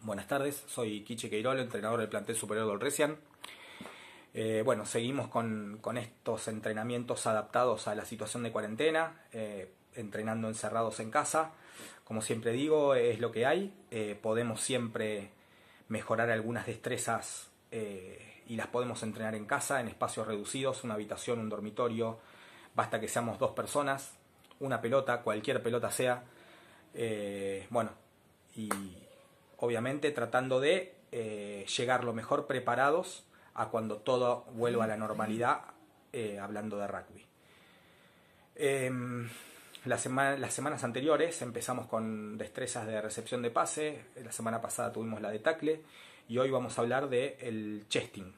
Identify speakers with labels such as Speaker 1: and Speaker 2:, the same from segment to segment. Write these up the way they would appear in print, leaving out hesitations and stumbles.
Speaker 1: Buenas tardes, soy Quiche Queirol, entrenador del plantel superior del Resian. Bueno, seguimos con estos entrenamientos adaptados a la situación de cuarentena, entrenando encerrados en casa. Como siempre digo, es lo que hay. Podemos siempre mejorar algunas destrezas y las podemos entrenar en casa, en espacios reducidos, una habitación, un dormitorio. Basta que seamos 2 personas, una pelota, cualquier pelota sea. Bueno, y obviamente tratando de llegar lo mejor preparados a cuando todo vuelva a la normalidad, hablando de rugby. Las semanas anteriores empezamos con destrezas de recepción de pase, la semana pasada tuvimos la de tackle y hoy vamos a hablar del chesting.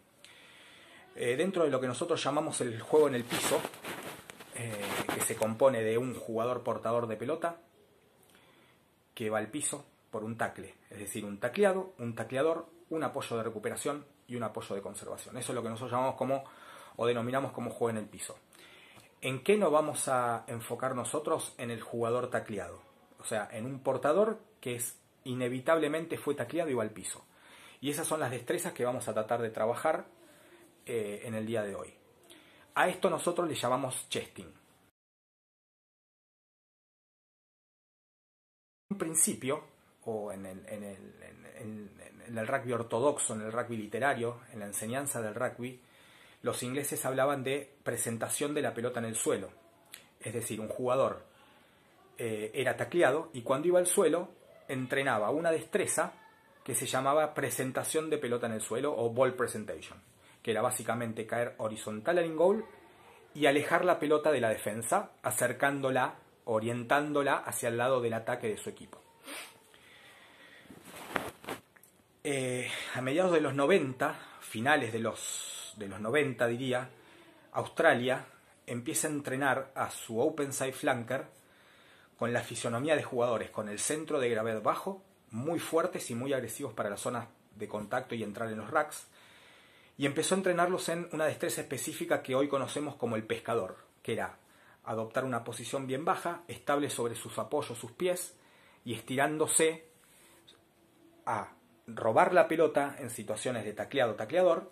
Speaker 1: Dentro de lo que nosotros llamamos el juego en el piso, que se compone de un jugador portador de pelota que va al piso por un tackle, es decir, un tacleado, un tacleador, un apoyo de recuperación y un apoyo de conservación. Eso es lo que nosotros llamamos o denominamos como juego en el piso. ¿En qué nos vamos a enfocar nosotros? En el jugador tacleado, o sea, en un portador que inevitablemente fue tacleado y va al piso. Y esas son las destrezas que vamos a tratar de trabajar en el día de hoy. A esto nosotros le llamamos chesting. En principio, o en el rugby ortodoxo, en el rugby literario, en la enseñanza del rugby, los ingleses hablaban de presentación de la pelota en el suelo. Es decir, un jugador era tacleado y cuando iba al suelo entrenaba una destreza que se llamaba presentación de pelota en el suelo o ball presentation, que era básicamente caer horizontal al in-goal y alejar la pelota de la defensa, acercándola, orientándola hacia el lado del ataque de su equipo. A mediados de los 90, finales de los 90 diría, Australia empieza a entrenar a su open side flanker con la fisonomía de jugadores, con el centro de gravedad bajo, muy fuertes y muy agresivos para las zonas de contacto y entrar en los racks, y empezó a entrenarlos en una destreza específica que hoy conocemos como el pescador, que era adoptar una posición bien baja, estable sobre sus apoyos, sus pies, y estirándose a robar la pelota en situaciones de tacleado-tacleador,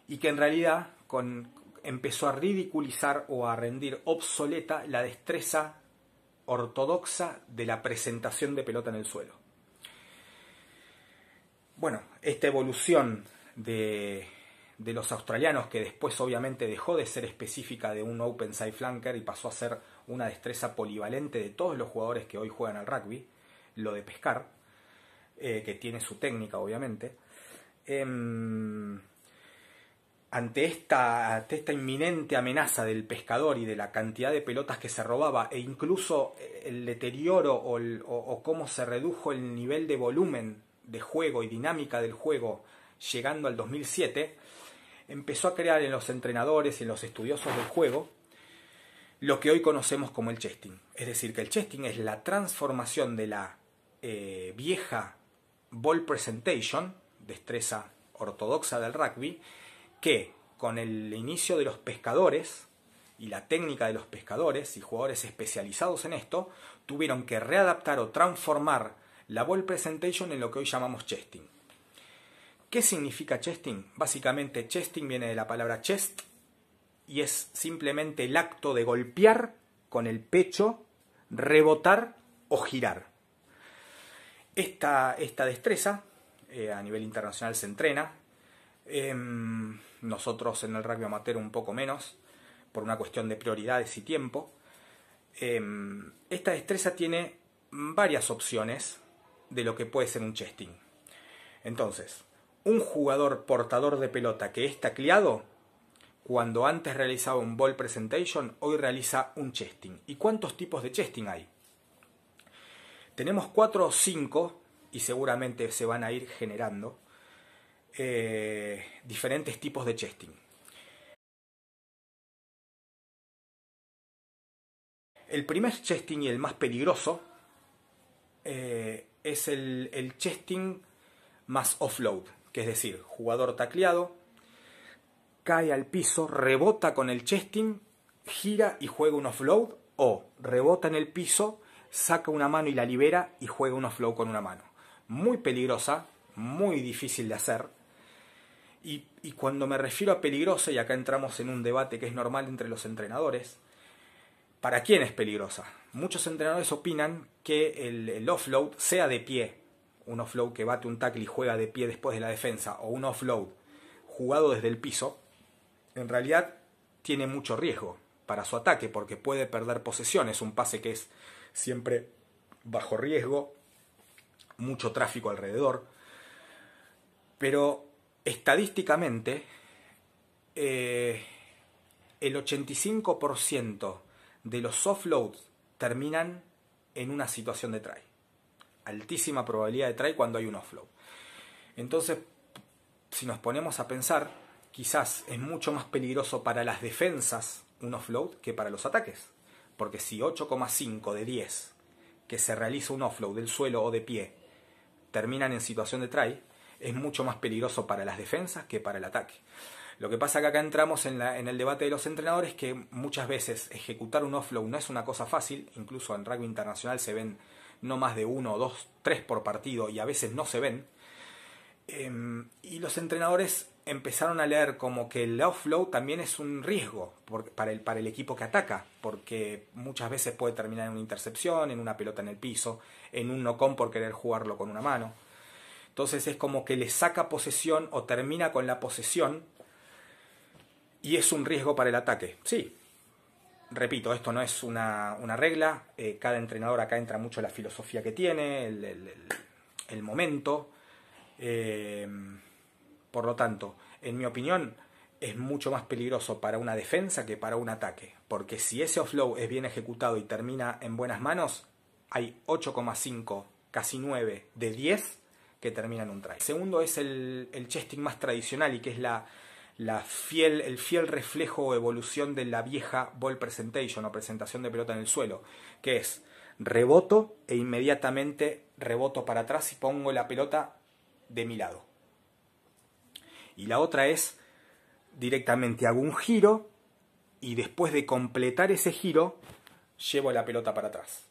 Speaker 1: y que en realidad empezó a ridiculizar o a rendir obsoleta la destreza ortodoxa de la presentación de pelota en el suelo. Bueno, esta evolución de los australianos, que después obviamente dejó de ser específica de un open side flanker y pasó a ser una destreza polivalente de todos los jugadores que hoy juegan al rugby, lo de pescar, que tiene su técnica obviamente. Ante esta inminente amenaza del pescador y de la cantidad de pelotas que se robaba e incluso el deterioro o cómo se redujo el nivel de volumen de juego y dinámica del juego llegando al 2007, empezó a crear en los entrenadores y en los estudiosos del juego lo que hoy conocemos como el chesting. Es decir, que el chesting es la transformación de la vieja ball presentation, destreza ortodoxa del rugby, que con el inicio de los pescadores y la técnica de los pescadores y jugadores especializados en esto, tuvieron que readaptar o transformar la ball presentation en lo que hoy llamamos chesting. ¿Qué significa chesting? Básicamente chesting viene de la palabra chest y es simplemente el acto de golpear con el pecho, rebotar o girar. Esta destreza a nivel internacional se entrena. Nosotros en el rugby amateur un poco menos, por una cuestión de prioridades y tiempo. Esta destreza tiene varias opciones de lo que puede ser un chesting. Entonces, un jugador portador de pelota que es tacleado, cuando antes realizaba un ball presentation, hoy realiza un chesting. ¿Y cuántos tipos de chesting hay? Tenemos 4 o 5, y seguramente se van a ir generando diferentes tipos de chesting. El primer chesting y el más peligroso es el chesting más offload, que es decir, jugador tacleado, cae al piso, rebota con el chesting, gira y juega un offload, o rebota en el piso, saca una mano y la libera y juega un offload con una mano. muy peligrosa, muy difícil de hacer. Y cuando me refiero a peligrosa, y acá entramos en un debate que es normal entre los entrenadores, ¿para quién es peligrosa? Muchos entrenadores opinan que el offload, sea de pie, un offload que bate un tackle y juega de pie después de la defensa, o un offload jugado desde el piso, en realidad tiene mucho riesgo para su ataque, porque puede perder posesión. Es un pase que es siempre bajo riesgo, mucho tráfico alrededor, pero estadísticamente el 85% de los offloads terminan en una situación de try. Altísima probabilidad de try cuando hay un offload. Entonces, si nos ponemos a pensar, quizás es mucho más peligroso para las defensas un offload que para los ataques. Porque si 8,5 de 10 que se realiza un offload del suelo o de pie terminan en situación de try, es mucho más peligroso para las defensas que para el ataque. Lo que pasa que acá entramos en el debate de los entrenadores, que muchas veces ejecutar un offload no es una cosa fácil. Incluso en rugby internacional se ven no más de 1, 2, 3 por partido, y a veces no se ven. Y los entrenadores empezaron a leer como que el offload también es un riesgo para el equipo que ataca, porque muchas veces puede terminar en una intercepción, en una pelota en el piso, en un no-con por querer jugarlo con una mano. Entonces es como que le saca posesión o termina con la posesión, y es un riesgo para el ataque. Sí, repito, esto no es una regla. Cada entrenador acá entra mucho la filosofía que tiene, el momento. Por lo tanto, en mi opinión, es mucho más peligroso para una defensa que para un ataque. Porque si ese offload es bien ejecutado y termina en buenas manos, hay 8,5, casi 9 de 10 que terminan un try. El segundo es el chesting más tradicional, y que es el fiel reflejo o evolución de la vieja ball presentation o presentación de pelota en el suelo, que es reboto e inmediatamente reboto para atrás y pongo la pelota de mi lado. Y la otra es directamente hago un giro y después de completar ese giro llevo la pelota para atrás.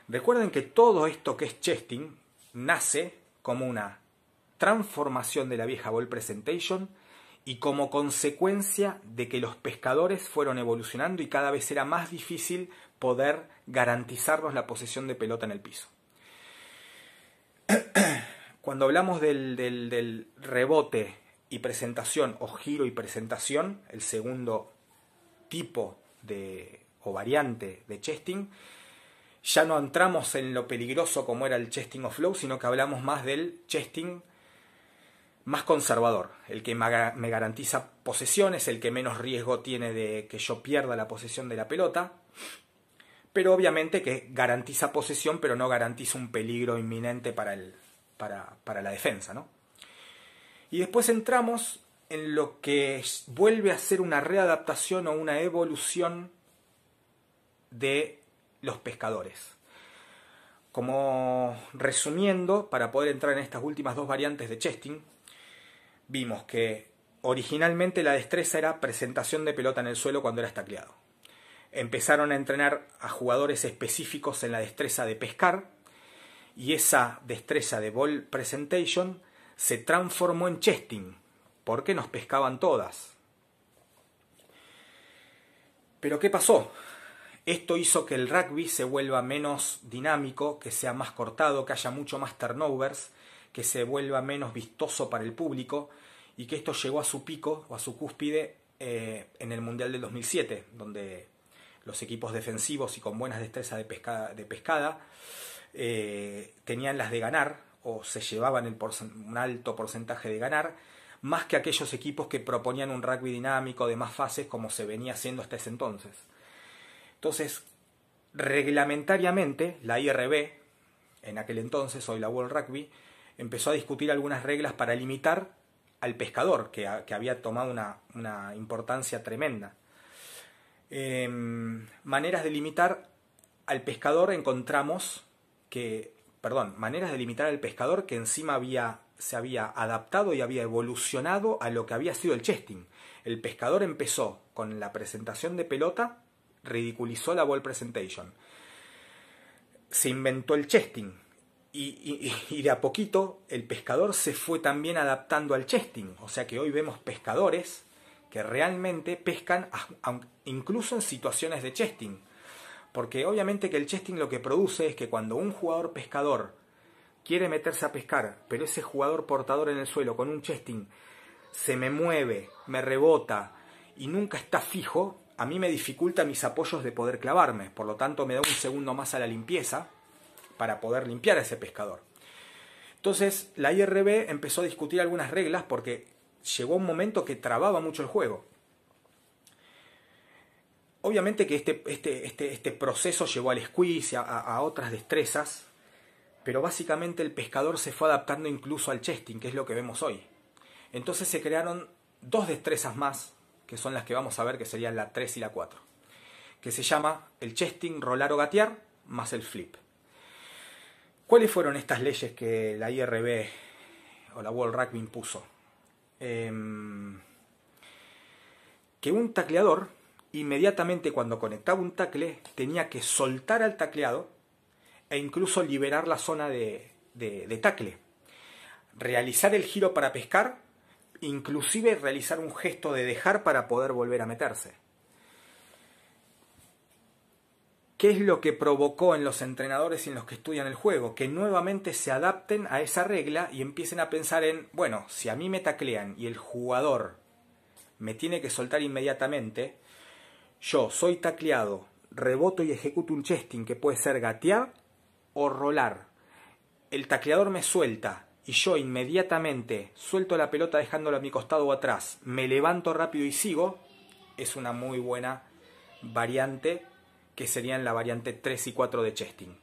Speaker 1: Recuerden que todo esto que es chesting nace como una transformación de la vieja ball presentation y como consecuencia de que los pescadores fueron evolucionando y cada vez era más difícil poder garantizarnos la posesión de pelota en el piso. Cuando hablamos del rebote y presentación, o giro y presentación, el segundo tipo o variante de chesting, ya no entramos en lo peligroso como era el chesting offload, sino que hablamos más del chesting más conservador, el que me garantiza posesiones, el que menos riesgo tiene de que yo pierda la posesión de la pelota, pero obviamente que garantiza posesión, pero no garantiza un peligro inminente para la defensa, ¿no? Y después entramos en lo que vuelve a ser una readaptación o una evolución de los pescadores. Como resumiendo, para poder entrar en estas últimas dos variantes de chesting, vimos que originalmente la destreza era presentación de pelota en el suelo cuando era tacleado. Empezaron a entrenar a jugadores específicos en la destreza de pescar, y esa destreza de ball presentation se transformó en chesting, porque nos pescaban todas. Pero ¿qué pasó? Esto hizo que el rugby se vuelva menos dinámico, que sea más cortado, que haya mucho más turnovers, que se vuelva menos vistoso para el público, y que esto llegó a su pico o a su cúspide en el Mundial del 2007, donde los equipos defensivos y con buenas destrezas de pescada tenían las de ganar, o se llevaban un alto porcentaje de ganar, más que aquellos equipos que proponían un rugby dinámico de más fases como se venía haciendo hasta ese entonces. Entonces, reglamentariamente, la IRB, en aquel entonces, hoy la World Rugby, empezó a discutir algunas reglas para limitar al pescador, que había tomado una importancia tremenda. Maneras de limitar al pescador maneras de limitar al pescador que encima se había adaptado y había evolucionado a lo que había sido el chesting. El pescador empezó con la presentación de pelota, ridiculizó la ball presentation. Se inventó el chesting Y de a poquito el pescador se fue también adaptando al chesting. O sea que hoy vemos pescadores que realmente pescan incluso en situaciones de chesting. Porque obviamente que el chesting lo que produce es que cuando un jugador pescador quiere meterse a pescar, pero ese jugador portador en el suelo con un chesting se me mueve, me rebota y nunca está fijo, a mí me dificulta mis apoyos de poder clavarme. Por lo tanto me da un segundo más a la limpieza para poder limpiar a ese pescador. Entonces la IRB empezó a discutir algunas reglas porque llegó un momento que trababa mucho el juego. Obviamente que este proceso llevó al squeeze, a otras destrezas, pero básicamente el pescador se fue adaptando incluso al chesting, que es lo que vemos hoy. Entonces se crearon dos destrezas más, que son las que vamos a ver, que serían la 3 y la 4, que se llama el chesting, rolar o gatear, más el flip. ¿Cuáles fueron estas leyes que la IRB o la World Rugby impuso? Que un tacleador, inmediatamente cuando conectaba un tackle, tenía que soltar al tacleado e incluso liberar la zona de tackle. Realizar el giro para pescar, inclusive realizar un gesto de dejar para poder volver a meterse. ¿Qué es lo que provocó en los entrenadores y en los que estudian el juego? Que nuevamente se adapten a esa regla y empiecen a pensar en, bueno, si a mí me taclean y el jugador me tiene que soltar inmediatamente, yo soy tacleado, reboto y ejecuto un chesting que puede ser gatear o rolar. El tacleador me suelta y yo inmediatamente suelto la pelota dejándola a mi costado o atrás, me levanto rápido y sigo, es una muy buena variante que serían la variante 3 y 4 de chesting.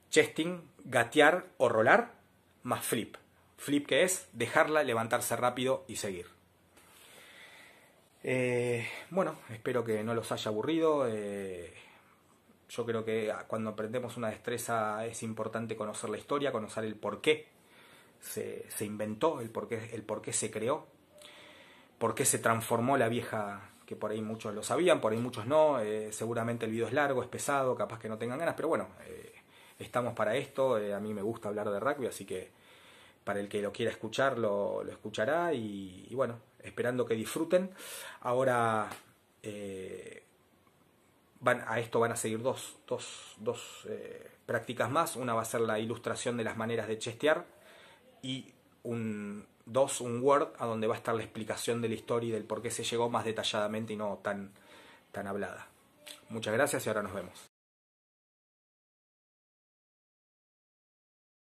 Speaker 1: Chesting, gatear o rolar, más flip. Flip, que es dejarla, levantarse rápido y seguir. Bueno, espero que no los haya aburrido. Yo creo que cuando aprendemos una destreza es importante conocer la historia, conocer el por qué se inventó, el por qué se creó, por qué se transformó la vieja, que por ahí muchos lo sabían, por ahí muchos no. Seguramente el video es largo, es pesado, capaz que no tengan ganas, pero bueno, estamos para esto. A mí me gusta hablar de rugby, así que para el que lo quiera escuchar, lo escuchará. Y bueno, esperando que disfruten. Ahora a esto van a seguir dos prácticas más. Una va a ser la ilustración de las maneras de chestear y un Word a donde va a estar la explicación de la historia y del por qué se llegó más detalladamente y no tan hablada. Muchas gracias y ahora nos vemos.